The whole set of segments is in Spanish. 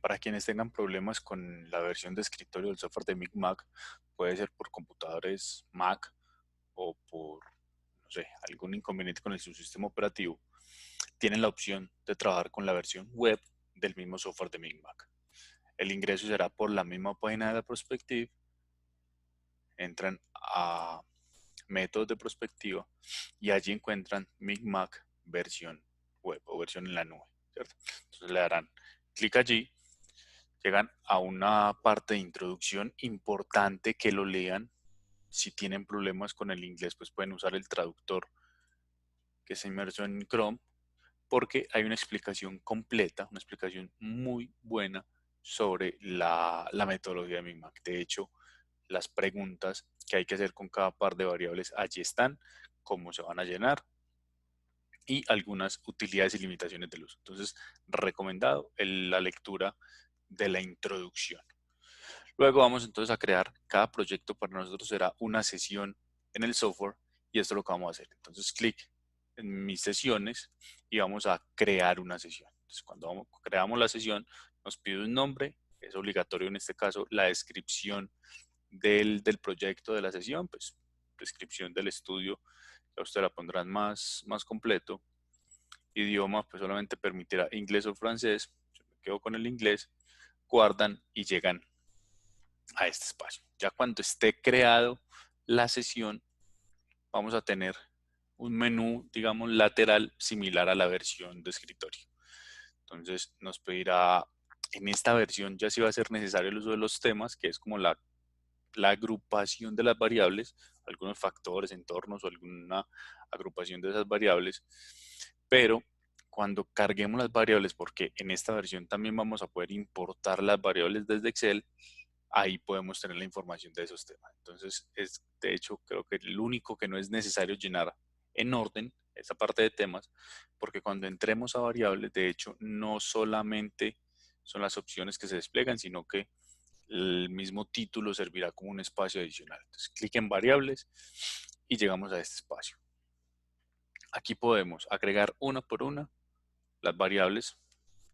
Para quienes tengan problemas con la versión de escritorio del software de Mac, puede ser por computadores Mac o por, no sé, algún inconveniente con el subsistema operativo, tienen la opción de trabajar con la versión web del mismo software de Mac. El ingreso será por la misma página de la Prospective, entran a métodos de prospectiva y allí encuentran Mac versión web o versión en la nube, ¿cierto? Entonces le darán clic allí, llegan a una parte de introducción importante que lo lean. Si tienen problemas con el inglés, pues pueden usar el traductor que está inmerso en Chrome, porque hay una explicación completa, una explicación muy buena sobre la metodología de Mac. De hecho, las preguntas que hay que hacer con cada par de variables allí están, cómo se van a llenar y algunas utilidades y limitaciones del uso. Entonces, recomendado la lectura de la introducción. Luego vamos entonces a crear, cada proyecto para nosotros será una sesión en el software y esto es lo que vamos a hacer. Entonces, clic en mis sesiones y vamos a crear una sesión. Entonces, cuando creamos la sesión, nos pide un nombre, es obligatorio en este caso la descripción del proyecto de la sesión, pues descripción del estudio, ya usted la pondrán más completo. Idioma, pues solamente permitirá inglés o francés. Yo me quedo con el inglés, guardan y llegan a este espacio. Ya cuando esté creado la sesión, vamos a tener un menú, digamos, lateral similar a la versión de escritorio. Entonces nos pedirá, en esta versión ya sí va a ser necesario el uso de los temas, que es como la agrupación de las variables, algunos factores, entornos o alguna agrupación de esas variables, pero cuando carguemos las variables, porque en esta versión también vamos a poder importar las variables desde Excel, ahí podemos tener la información de esos temas. Entonces, es de hecho, creo que el único que no es necesario llenar en orden esa parte de temas, porque cuando entremos a variables, de hecho, no solamente son las opciones que se despliegan, sino que el mismo título servirá como un espacio adicional. Entonces, clic en variables y llegamos a este espacio. Aquí podemos agregar una por una las variables,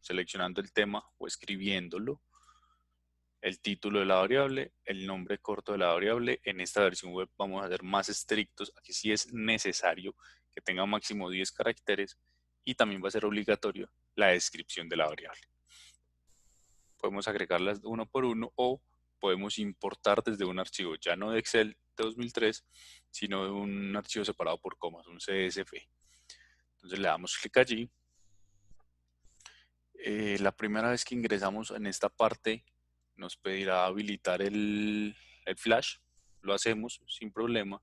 seleccionando el tema o escribiéndolo, el título de la variable, el nombre corto de la variable. En esta versión web vamos a ser más estrictos. Aquí sí es necesario que tenga máximo 10 caracteres y también va a ser obligatorio la descripción de la variable. Podemos agregarlas uno por uno o podemos importar desde un archivo, ya no de Excel de 2003, sino de un archivo separado por comas, un CSV. Entonces le damos clic allí. La primera vez que ingresamos en esta parte nos pedirá habilitar el flash, lo hacemos sin problema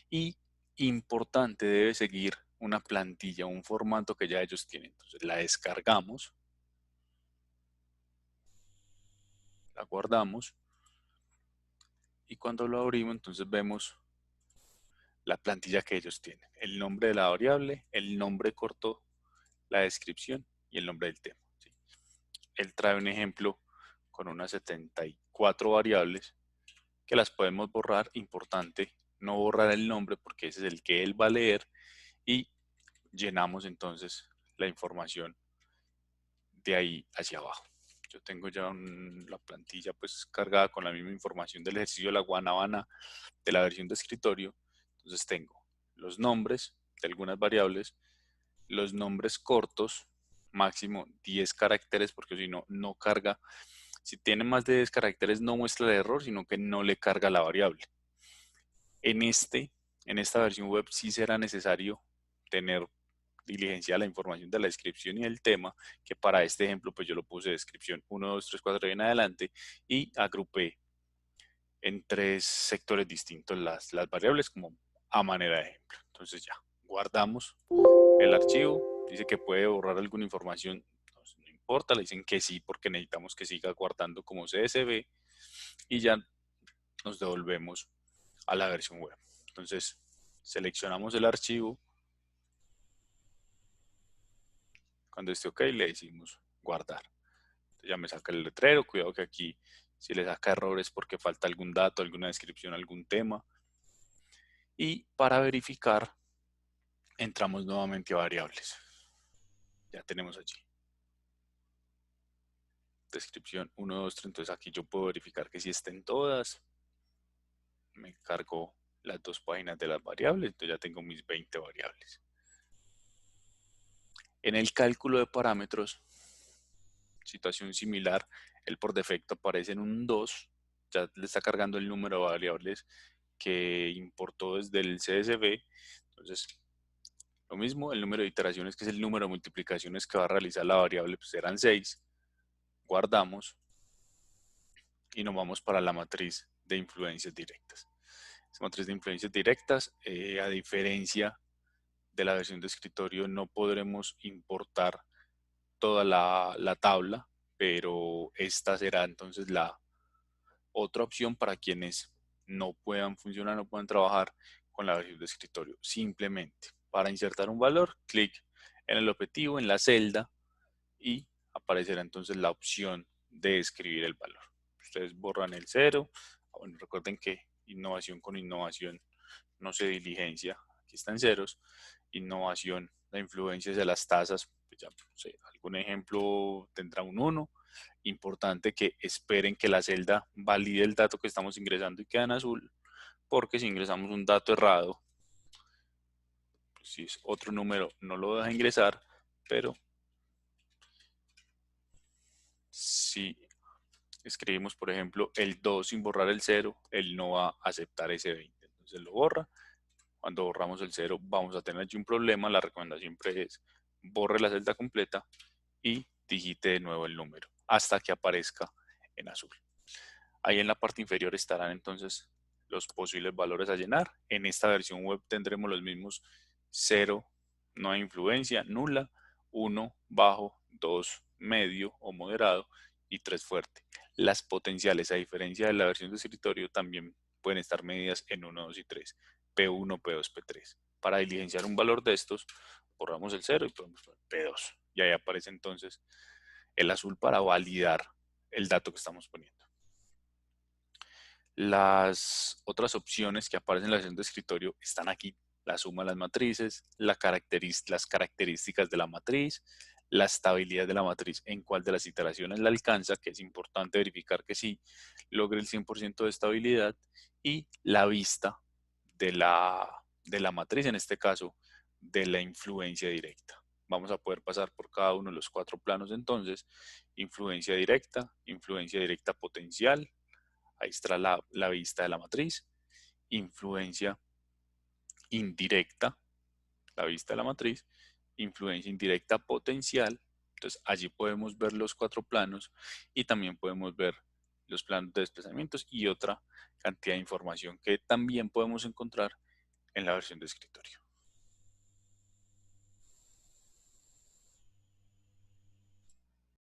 y importante, debe seguir una plantilla, un formato que ya ellos tienen. Entonces la descargamos, la guardamos y cuando lo abrimos entonces vemos la plantilla que ellos tienen, el nombre de la variable, el nombre corto, la descripción y el nombre del tema, ¿sí? Él trae un ejemplo con unas 74 variables que las podemos borrar. Importante no borrar el nombre porque ese es el que él va a leer y llenamos entonces la información de ahí hacia abajo. Yo tengo ya la plantilla pues cargada con la misma información del ejercicio de la Guanabana de la versión de escritorio. Entonces tengo los nombres de algunas variables, los nombres cortos, máximo 10 caracteres, porque si no, no carga. Si tiene más de 10 caracteres no muestra el error, sino que no le carga la variable. En, en esta versión web sí será necesario tener diligenciada la información de la descripción y el tema, que para este ejemplo pues yo lo puse descripción 1, 2, 3, 4 y en adelante y agrupé en 3 sectores distintos las variables como a manera de ejemplo. Entonces ya, guardamos el archivo, dice que puede borrar alguna información, no importa, le dicen que sí porque necesitamos que siga guardando como CSV y ya nos devolvemos a la versión web. Entonces seleccionamos el archivo, cuando esté ok le decimos guardar. Entonces ya me saca el letrero, cuidado que aquí si le saca errores porque falta algún dato, alguna descripción, algún tema. Y para verificar entramos nuevamente a variables. Ya tenemos allí. descripción 1, 2, 3. Entonces aquí yo puedo verificar que si estén todas. Me cargo las dos páginas de las variables, entonces ya tengo mis 20 variables. En el cálculo de parámetros, situación similar, él por defecto aparece en un 2, ya le está cargando el número de variables que importó desde el CSV. Entonces, lo mismo, el número de iteraciones, que es el número de multiplicaciones que va a realizar la variable, pues eran 6. Guardamos y nos vamos para la matriz de influencias directas. Esta matriz de influencias directas, a diferencia de la versión de escritorio, no podremos importar toda la tabla, pero esta será entonces la otra opción para quienes no puedan funcionar, no puedan trabajar con la versión de escritorio. Simplemente para insertar un valor, clic en el objetivo, en la celda, y aparecerá entonces la opción de escribir el valor. Ustedes borran el 0. Bueno, recuerden que innovación con innovación no se diligencia. Aquí están ceros. Innovación, la influencia de las tasas. Pues ya, no sé, algún ejemplo tendrá un 1. Importante que esperen que la celda valide el dato que estamos ingresando y queda en azul, porque si ingresamos un dato errado, pues si es otro número no lo deja ingresar, pero si escribimos, por ejemplo, el 2 sin borrar el 0, él no va a aceptar ese 20. Entonces lo borra. Cuando borramos el 0 vamos a tener allí un problema. La recomendación siempre es borre la celda completa y digite de nuevo el número hasta que aparezca en azul. Ahí en la parte inferior estarán entonces los posibles valores a llenar. En esta versión web tendremos los mismos: 0, no hay influencia, nula; 1, bajo; 2, medio o moderado; y 3, fuerte. Las potenciales, a diferencia de la versión de escritorio, también pueden estar medidas en 1, 2 y 3. P1, P2, P3. Para diligenciar un valor de estos, borramos el 0 y podemos poner P2. Y ahí aparece entonces el azul para validar el dato que estamos poniendo. Las otras opciones que aparecen en la versión de escritorio están aquí: la suma de las matrices, las características de la matriz, la estabilidad de la matriz, en cuál de las iteraciones la alcanza, que es importante verificar que sí logre el 100% de estabilidad, y la vista de la matriz, en este caso de la influencia directa. Vamos a poder pasar por cada uno de los 4 planos entonces: influencia directa potencial. Ahí está la vista de la matriz. Influencia indirecta, la vista de la matriz. Influencia indirecta potencial. Entonces allí podemos ver los 4 planos y también podemos ver los planos de desplazamientos y otra cantidad de información que también podemos encontrar en la versión de escritorio.